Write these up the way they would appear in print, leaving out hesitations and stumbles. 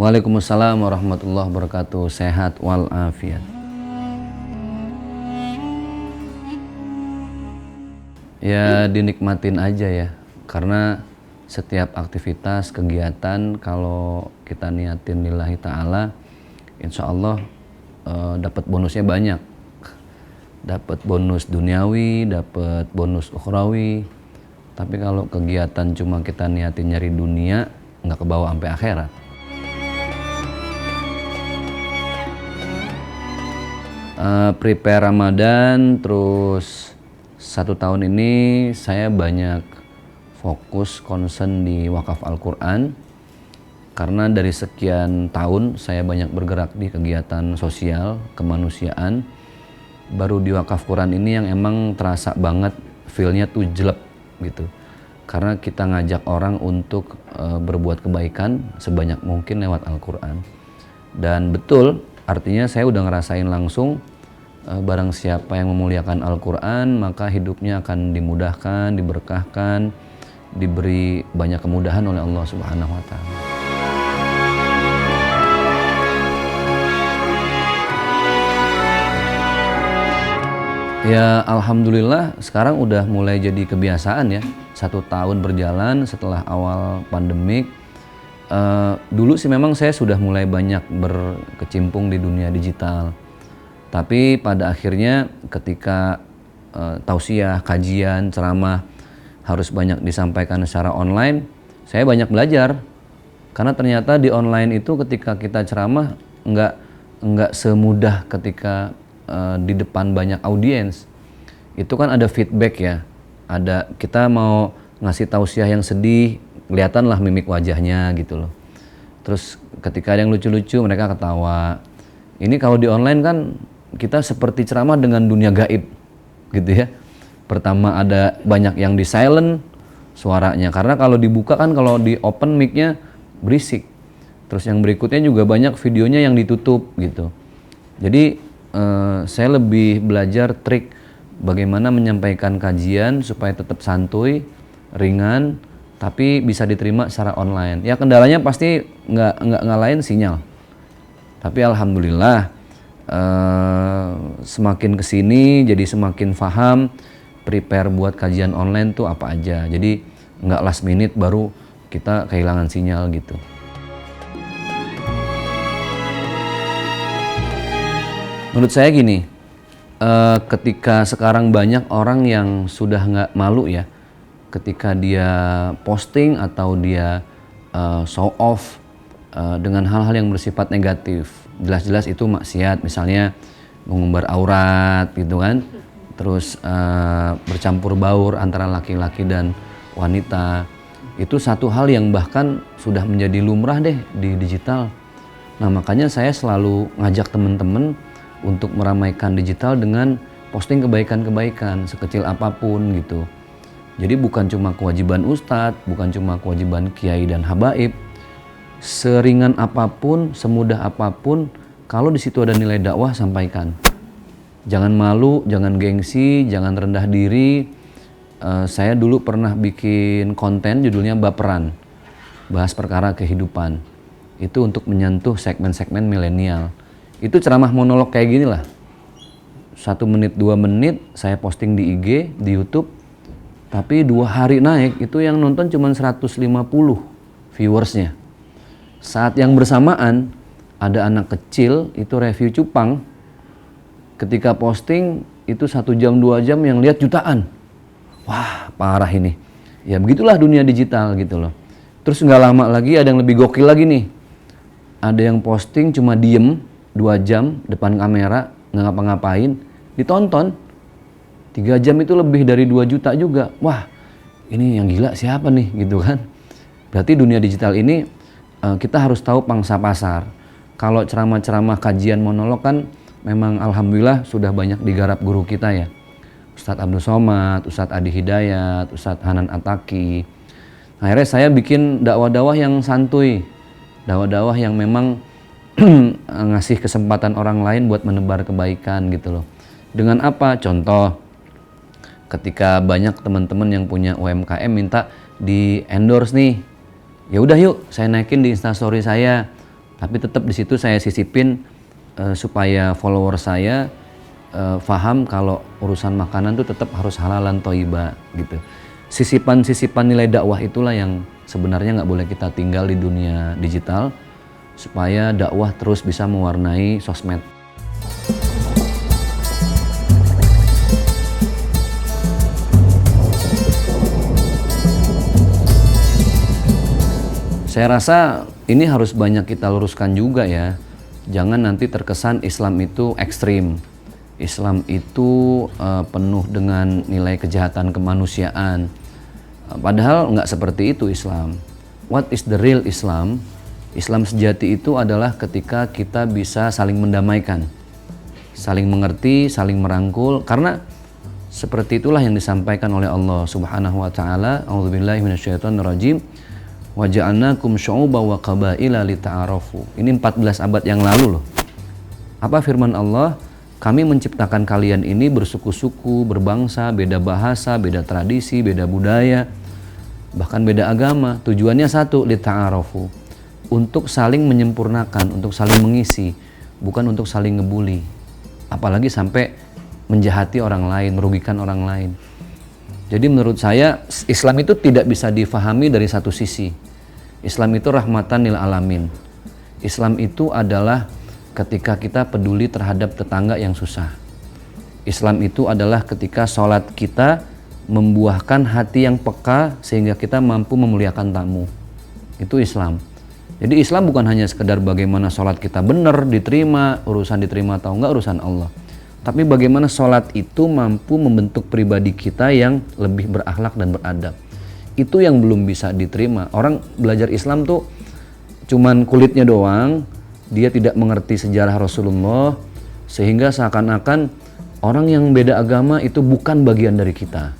Waalaikumsalam warahmatullahi wabarakatuh. Sehat walafiat. Ya dinikmatin aja ya, karena setiap aktivitas, kegiatan kalau kita niatin lillahi ta'ala, insya Allah dapat bonusnya banyak. Dapat bonus duniawi, dapat bonus ukhrawi. Tapi kalau kegiatan cuma kita niatin nyari dunia, nggak kebawa sampai akhirat. Prepare Ramadan, terus 1 tahun ini saya banyak fokus concern di wakaf Al-Quran, karena dari sekian tahun saya banyak bergerak di kegiatan sosial kemanusiaan. Baru di wakaf Quran ini yang emang terasa banget feel-nya tuh jelek gitu, karena kita ngajak orang untuk berbuat kebaikan sebanyak mungkin lewat Al-Quran. Dan betul, artinya saya udah ngerasain langsung, barang siapa yang memuliakan Al-Quran maka hidupnya akan dimudahkan, diberkahkan, diberi banyak kemudahan oleh Allah Subhanahu wa Ta'ala. Ya alhamdulillah sekarang udah mulai jadi kebiasaan ya. 1 tahun berjalan setelah awal pandemik. Dulu sih memang saya sudah mulai banyak berkecimpung di dunia digital. Tapi pada akhirnya ketika tausiah, kajian, ceramah harus banyak disampaikan secara online, saya banyak belajar. Karena ternyata di online itu ketika kita ceramah nggak semudah ketika di depan banyak audiens. Itu kan ada feedback ya. Ada kita mau ngasih tausiah yang sedih, kelihatanlah mimik wajahnya gitu loh. Terus ketika ada yang lucu-lucu mereka ketawa. Ini kalau di online kan kita seperti ceramah dengan dunia gaib gitu ya. Pertama ada banyak yang di silent suaranya, karena kalau dibuka kan, kalau di open mic-nya berisik. Terus yang berikutnya juga banyak videonya yang ditutup gitu. Jadi saya lebih belajar trik bagaimana menyampaikan kajian supaya tetap santuy, ringan, tapi bisa diterima secara online. Ya kendalanya pasti nggak ngalahin sinyal. Tapi alhamdulillah semakin kesini jadi semakin paham prepare buat kajian online tuh apa aja. Jadi nggak last minute baru kita kehilangan sinyal gitu. Menurut saya gini, ketika sekarang banyak orang yang sudah nggak malu ya, ketika dia posting atau dia show off dengan hal-hal yang bersifat negatif. Jelas-jelas itu maksiat, misalnya mengumbar aurat gitu kan, terus bercampur baur antara laki-laki dan wanita. Itu satu hal yang bahkan sudah menjadi lumrah deh di digital. Nah makanya saya selalu ngajak teman-teman untuk meramaikan digital dengan posting kebaikan-kebaikan sekecil apapun gitu. Jadi bukan cuma kewajiban ustadz, bukan cuma kewajiban kiai dan habaib. Seringan apapun, semudah apapun, kalau di situ ada nilai dakwah sampaikan. Jangan malu, jangan gengsi, jangan rendah diri. Saya dulu pernah bikin konten judulnya Baperan, bahas perkara kehidupan. Itu untuk menyentuh segmen-segmen milenial. Itu ceramah monolog kayak gini lah. 1 menit, 2 menit saya posting di IG, di YouTube. Tapi 2 hari naik, itu yang nonton cuma 150 viewersnya. Saat yang bersamaan ada anak kecil itu review cupang, ketika posting itu 1 jam 2 jam yang lihat jutaan. Wah parah ini. Ya begitulah dunia digital gitu loh. Terus nggak lama lagi ada yang lebih gokil lagi nih. Ada yang posting cuma diem 2 jam depan kamera, nggak ngapa-ngapain, ditonton 3 jam itu lebih dari 2 juta juga. Wah ini yang gila siapa nih gitu kan. Berarti dunia digital ini kita harus tahu pangsa pasar. Kalau ceramah-ceramah kajian monolog kan memang alhamdulillah sudah banyak digarap guru kita ya. Ustadz Abdul Somad, Ustadz Adi Hidayat, Ustadz Hanan Ataki. Akhirnya saya bikin dakwah-dakwah yang santuy. Dakwah-dakwah yang memang ngasih kesempatan orang lain buat menebar kebaikan gitu loh. Dengan apa? Contoh, ketika banyak teman-teman yang punya UMKM minta di endorse nih. Ya udah yuk, saya naikin di Instastory saya. Tapi tetap di situ saya sisipin supaya follower saya paham kalau urusan makanan tuh tetap harus halalan thayyibah gitu. Sisipan-sisipan nilai dakwah itulah yang sebenarnya nggak boleh kita tinggal di dunia digital supaya dakwah terus bisa mewarnai sosmed. Saya rasa ini harus banyak kita luruskan juga ya. Jangan nanti terkesan Islam itu ekstrim. Islam itu penuh dengan nilai kejahatan kemanusiaan. Padahal nggak seperti itu Islam. What is the real Islam? Islam sejati itu adalah ketika kita bisa saling mendamaikan, saling mengerti, saling merangkul. Karena seperti itulah yang disampaikan oleh Allah Subhanahu wa taala. A'udzubillahi minasyaitonirrajim. Wa ja'alnakum syu'uban wa qabaila lita'arafu. Ini 14 abad yang lalu loh. Apa firman Allah? Kami menciptakan kalian ini bersuku-suku, berbangsa, beda bahasa, beda tradisi, beda budaya, bahkan beda agama. Tujuannya satu, lita'arafu. Untuk saling menyempurnakan, untuk saling mengisi, bukan untuk saling ngebully. Apalagi sampai menjahati orang lain, merugikan orang lain. Jadi menurut saya Islam itu tidak bisa difahami dari satu sisi. Islam itu rahmatan lil alamin. Islam itu adalah ketika kita peduli terhadap tetangga yang susah. Islam itu adalah ketika sholat kita membuahkan hati yang peka sehingga kita mampu memuliakan tamu. Itu Islam. Jadi Islam bukan hanya sekedar bagaimana sholat kita benar, diterima, urusan diterima atau enggak urusan Allah. Tapi bagaimana sholat itu mampu membentuk pribadi kita yang lebih berakhlak dan beradab. Itu yang belum bisa diterima. Orang belajar Islam tuh cuman kulitnya doang, dia tidak mengerti sejarah Rasulullah, sehingga seakan-akan orang yang beda agama itu bukan bagian dari kita.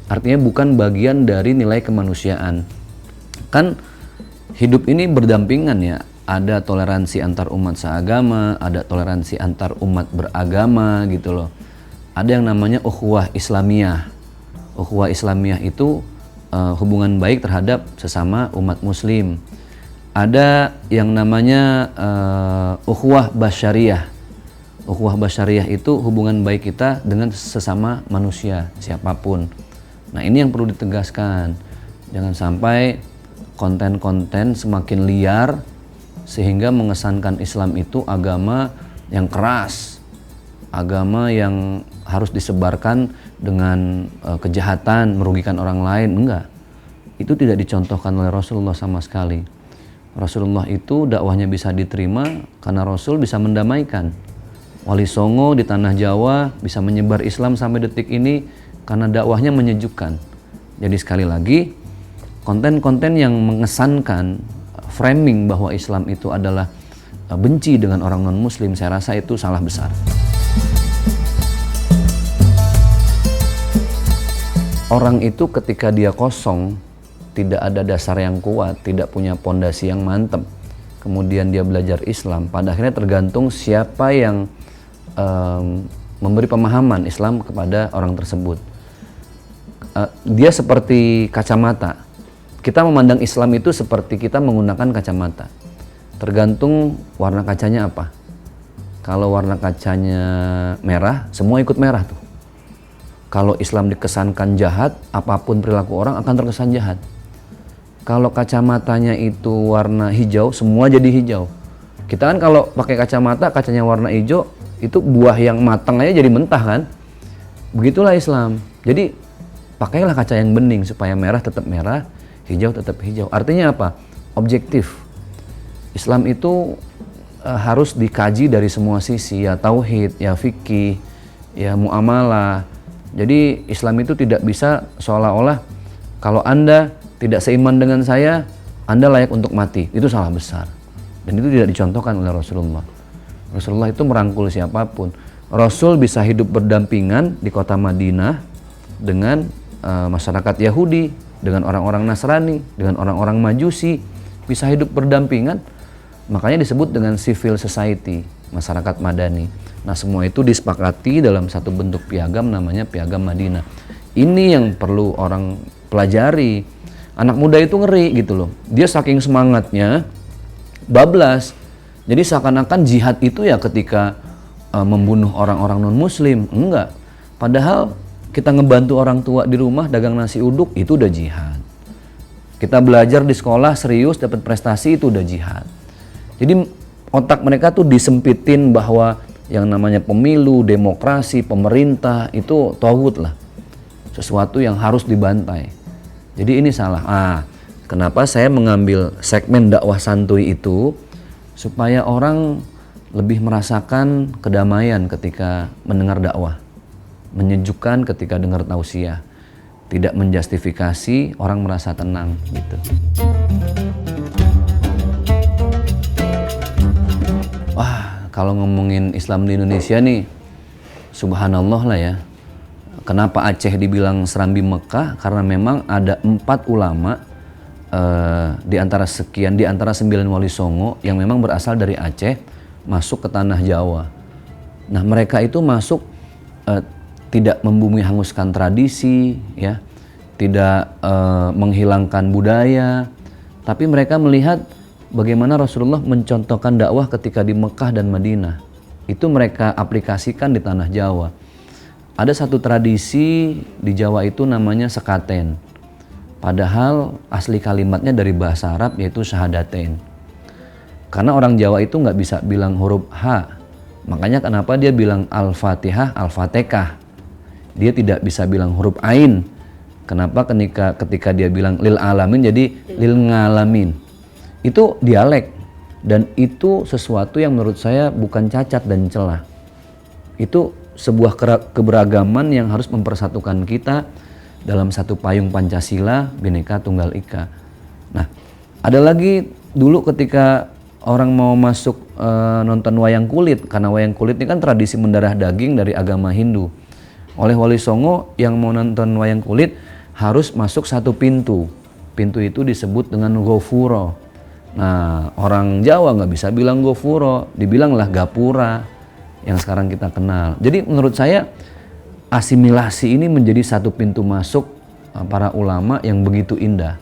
Artinya bukan bagian dari nilai kemanusiaan. Kan hidup ini berdampingan ya. Ada toleransi antar umat seagama, ada toleransi antar umat beragama gitu loh. Ada yang namanya ukhuwah Islamiyah. Ukhuwah Islamiyah itu hubungan baik terhadap sesama umat muslim. Ada yang namanya ukhuwah basyariyah. Ukhuwah basyariyah itu hubungan baik kita dengan sesama manusia, siapapun. Nah ini yang perlu ditegaskan. Jangan sampai konten-konten semakin liar sehingga mengesankan Islam itu agama yang keras, agama yang harus disebarkan dengan kejahatan, merugikan orang lain. Enggak, itu tidak dicontohkan oleh Rasulullah sama sekali. Rasulullah itu dakwahnya bisa diterima karena Rasul bisa mendamaikan. Wali Songo di tanah Jawa bisa menyebar Islam sampai detik ini karena dakwahnya menyejukkan. Jadi sekali lagi, konten-konten yang mengesankan framing bahwa Islam itu adalah benci dengan orang non-muslim, saya rasa itu salah besar. Orang itu ketika dia kosong, tidak ada dasar yang kuat, tidak punya pondasi yang mantap, kemudian dia belajar Islam, pada akhirnya tergantung siapa yang memberi pemahaman Islam kepada orang tersebut. Dia seperti kacamata. Kita memandang Islam itu seperti kita menggunakan kacamata. Tergantung warna kacanya apa. Kalau warna kacanya merah, semua ikut merah tuh. Kalau Islam dikesankan jahat, apapun perilaku orang akan terkesan jahat. Kalau kacamatanya itu warna hijau, semua jadi hijau. Kita kan kalau pakai kacamata, kacanya warna hijau, itu buah yang matang aja jadi mentah kan. Begitulah Islam. Jadi pakailah kaca yang bening supaya merah tetap merah, hijau tetap hijau. Artinya apa? Objektif. Islam itu harus dikaji dari semua sisi, ya tauhid, ya fikih, ya muamalah. Jadi Islam itu tidak bisa seolah-olah kalau Anda tidak seiman dengan saya, Anda layak untuk mati. Itu salah besar. Dan itu tidak dicontohkan oleh Rasulullah. Rasulullah itu merangkul siapapun. Rasul bisa hidup berdampingan di kota Madinah dengan masyarakat Yahudi, dengan orang-orang Nasrani, dengan orang-orang Majusi, bisa hidup berdampingan. Makanya disebut dengan civil society, masyarakat madani. Nah semua itu disepakati dalam satu bentuk piagam namanya Piagam Madinah. Ini yang perlu orang pelajari. Anak muda itu ngeri gitu loh. Dia saking semangatnya, bablas. Jadi seakan-akan jihad itu ya ketika membunuh orang-orang non-muslim. Enggak. Padahal kita ngebantu orang tua di rumah dagang nasi uduk itu udah jihad. Kita belajar di sekolah serius dapat prestasi itu udah jihad. Jadi otak mereka tuh disempitin bahwa yang namanya pemilu, demokrasi, pemerintah itu tauhid lah. Sesuatu yang harus dibantai. Jadi ini salah. Kenapa saya mengambil segmen dakwah santuy itu? Supaya orang lebih merasakan kedamaian ketika mendengar dakwah. Menyejukkan ketika dengar tausiah. Tidak menjustifikasi, orang merasa tenang gitu. Wah, kalau ngomongin Islam di Indonesia nih, subhanallah lah ya. Kenapa Aceh dibilang Serambi Mekah? Karena memang ada 4 ulama di antara 9 wali songo yang memang berasal dari Aceh masuk ke tanah Jawa. Nah, mereka itu masuk tidak membumi hanguskan tradisi, ya, tidak menghilangkan budaya, tapi mereka melihat bagaimana Rasulullah mencontohkan dakwah ketika di Mekah dan Madinah. Itu mereka aplikasikan di tanah Jawa. Ada satu tradisi di Jawa itu namanya sekaten. Padahal asli kalimatnya dari bahasa Arab yaitu syahadatain. Karena orang Jawa itu nggak bisa bilang huruf H. Makanya kenapa dia bilang Al-Fatihah, Al-Fatihah. Dia tidak bisa bilang huruf Ain. Kenapa ketika dia bilang lil alamin jadi lil ngalamin. Itu dialek. Dan itu sesuatu yang menurut saya bukan cacat dan celah. Itu sebuah keberagaman yang harus mempersatukan kita dalam satu payung Pancasila, Bhinneka Tunggal Ika. Nah, ada lagi dulu ketika orang mau masuk nonton wayang kulit, karena wayang kulit ini kan tradisi mendarah daging dari agama Hindu. Oleh Wali Songo yang mau nonton wayang kulit harus masuk satu pintu. Pintu itu disebut dengan Gofuro. Nah, orang Jawa nggak bisa bilang Gofuro, dibilanglah Gapura yang sekarang kita kenal. Jadi menurut saya asimilasi ini menjadi satu pintu masuk para ulama yang begitu indah.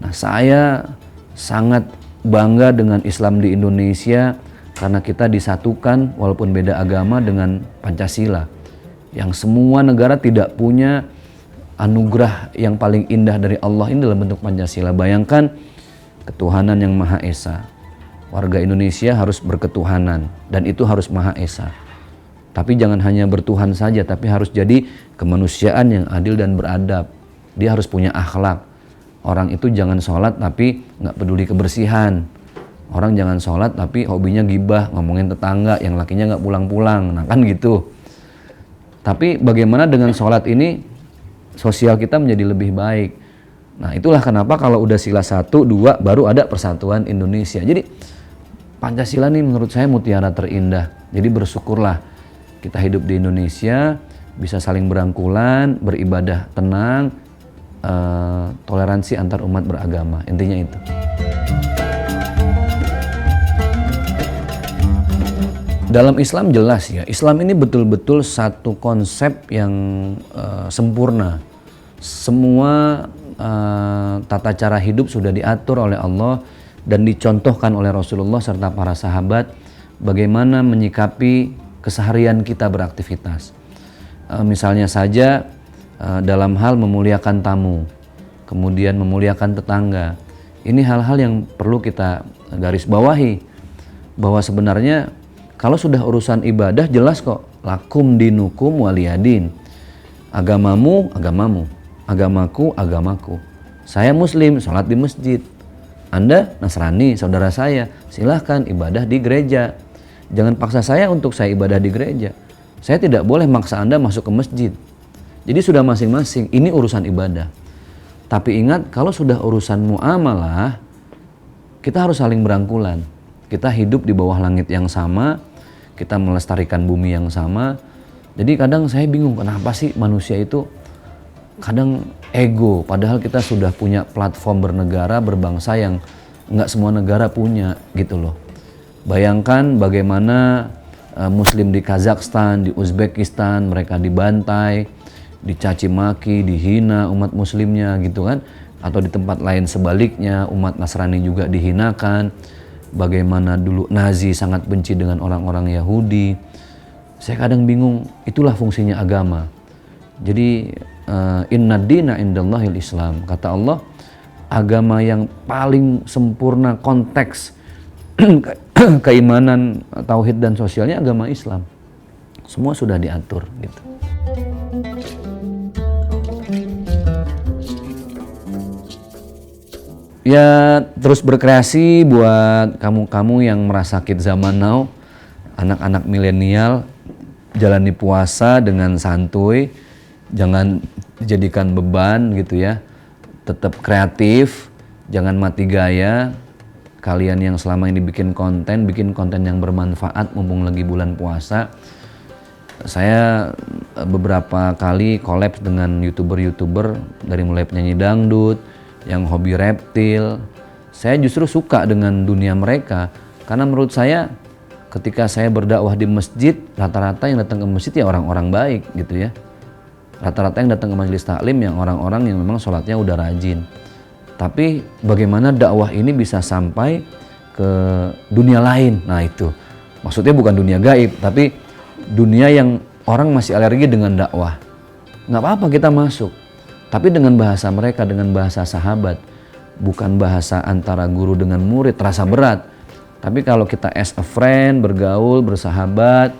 Nah, saya sangat bangga dengan Islam di Indonesia karena kita disatukan walaupun beda agama dengan Pancasila. Yang semua negara tidak punya anugerah yang paling indah dari Allah ini dalam bentuk Pancasila. Bayangkan ketuhanan yang Maha Esa. Warga Indonesia harus berketuhanan dan itu harus Maha Esa. Tapi jangan hanya bertuhan saja, tapi harus jadi kemanusiaan yang adil dan beradab. Dia harus punya akhlak. Orang itu jangan sholat tapi nggak peduli kebersihan. Orang jangan sholat tapi hobinya gibah, ngomongin tetangga yang lakinya nggak pulang-pulang. Nah kan gitu. Tapi bagaimana dengan sholat ini sosial kita menjadi lebih baik. Nah itulah kenapa kalau udah sila 1, 2 baru ada persatuan Indonesia. Jadi Pancasila ini menurut saya mutiara terindah. Jadi bersyukurlah kita hidup di Indonesia, bisa saling berangkulan, beribadah tenang, toleransi antar umat beragama. Intinya itu. Dalam Islam jelas ya, Islam ini betul-betul satu konsep yang sempurna. Semua tata cara hidup sudah diatur oleh Allah dan dicontohkan oleh Rasulullah serta para sahabat bagaimana menyikapi keseharian kita beraktivitas. Misalnya saja dalam hal memuliakan tamu, kemudian memuliakan tetangga. Ini hal-hal yang perlu kita garis bawahi bahwa sebenarnya kalau sudah urusan ibadah jelas kok, lakum dinukum waliyadin. Agamamu, agamamu. Agamaku, agamaku. Saya muslim, sholat di masjid. Anda Nasrani, saudara saya, silahkan ibadah di gereja. Jangan paksa saya untuk saya ibadah di gereja. Saya tidak boleh maksa Anda masuk ke masjid. Jadi sudah masing-masing, ini urusan ibadah. Tapi ingat, kalau sudah urusan muamalah, kita harus saling berangkulan. Kita hidup di bawah langit yang sama, kita melestarikan bumi yang sama. Jadi kadang saya bingung, kenapa sih manusia itu kadang ego, padahal kita sudah punya platform bernegara, berbangsa yang nggak semua negara punya gitu loh. Bayangkan bagaimana Muslim di Kazakhstan, di Uzbekistan, mereka dibantai, dicaci maki, dihina umat Muslimnya gitu kan, atau di tempat lain sebaliknya umat Nasrani juga dihinakan. bagaimana dulu Nazi sangat benci dengan orang-orang Yahudi. Saya kadang bingung, itulah fungsinya agama. Jadi inna dina indallahil Islam. Kata Allah, agama yang paling sempurna konteks keimanan, tauhid dan sosialnya agama Islam. Semua sudah diatur gitu. Ya terus berkreasi buat kamu-kamu yang merasa sakit zaman now, anak-anak milenial, jalani puasa dengan santuy, jangan dijadikan beban gitu ya. Tetap kreatif, jangan mati gaya. Kalian yang selama ini bikin konten yang bermanfaat mumpung lagi bulan puasa. Saya beberapa kali collab dengan YouTuber dari mulai penyanyi dangdut, yang hobi reptil. Saya justru suka dengan dunia mereka karena menurut saya ketika saya berdakwah di masjid, rata-rata yang datang ke masjid ya orang-orang baik gitu ya. Rata-rata yang datang ke majelis taklim yang orang-orang yang memang sholatnya udah rajin. Tapi bagaimana dakwah ini bisa sampai ke dunia lain? Nah itu maksudnya bukan dunia gaib, tapi dunia yang orang masih alergi dengan dakwah. Nggak apa-apa kita masuk, tapi dengan bahasa mereka, dengan bahasa sahabat, bukan bahasa antara guru dengan murid, terasa berat. Tapi kalau kita as a friend, bergaul, bersahabat,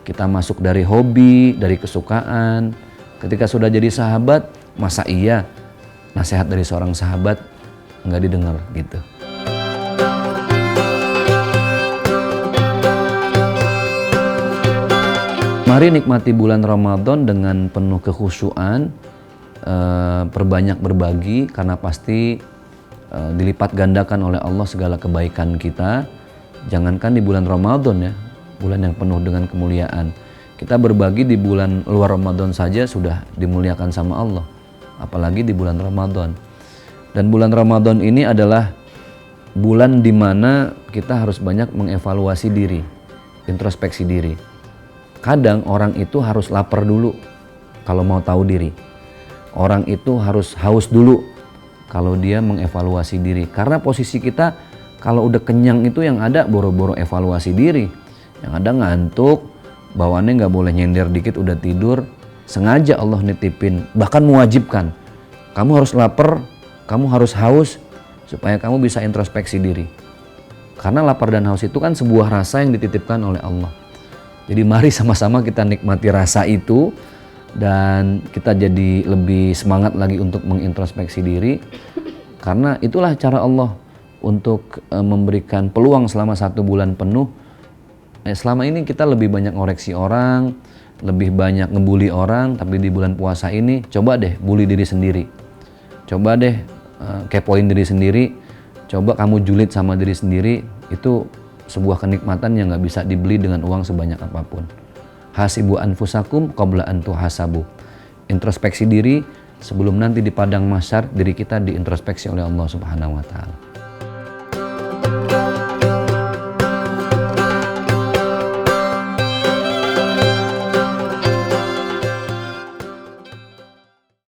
kita masuk dari hobi, dari kesukaan. Ketika sudah jadi sahabat, masa iya nasihat dari seorang sahabat nggak didengar gitu. Mari nikmati bulan Ramadan dengan penuh kekhusyuan. Perbanyak berbagi karena pasti dilipat gandakan oleh Allah segala kebaikan kita. Jangankan di bulan Ramadan ya, bulan yang penuh dengan kemuliaan. Kita berbagi di bulan luar Ramadan saja sudah dimuliakan sama Allah, apalagi di bulan Ramadan. Dan bulan Ramadan ini adalah bulan di mana kita harus banyak mengevaluasi diri, introspeksi diri. Kadang orang itu harus lapar dulu kalau mau tahu diri. Orang itu harus haus dulu kalau dia mengevaluasi diri. Karena posisi kita kalau udah kenyang itu yang ada boro-boro evaluasi diri. Yang ada ngantuk, bawaannya nggak boleh nyender dikit udah tidur. Sengaja Allah nitipin, bahkan mewajibkan. Kamu harus lapar, kamu harus haus supaya kamu bisa introspeksi diri. Karena lapar dan haus itu kan sebuah rasa yang dititipkan oleh Allah. Jadi mari sama-sama kita nikmati rasa itu. Dan kita jadi lebih semangat lagi untuk mengintrospeksi diri. Karena itulah cara Allah untuk memberikan peluang selama 1 bulan penuh. Selama ini kita lebih banyak ngoreksi orang, lebih banyak ngebully orang. Tapi di bulan puasa ini coba deh bully diri sendiri. Coba deh kepoin diri sendiri. Coba kamu julid sama diri sendiri. Itu sebuah kenikmatan yang gak bisa dibeli dengan uang sebanyak apapun. Hasibu anfusakum qabla an tuhasabu. Introspeksi diri sebelum nanti di padang mahsyar diri kita diintrospeksi oleh Allah Subhanahu wa taala.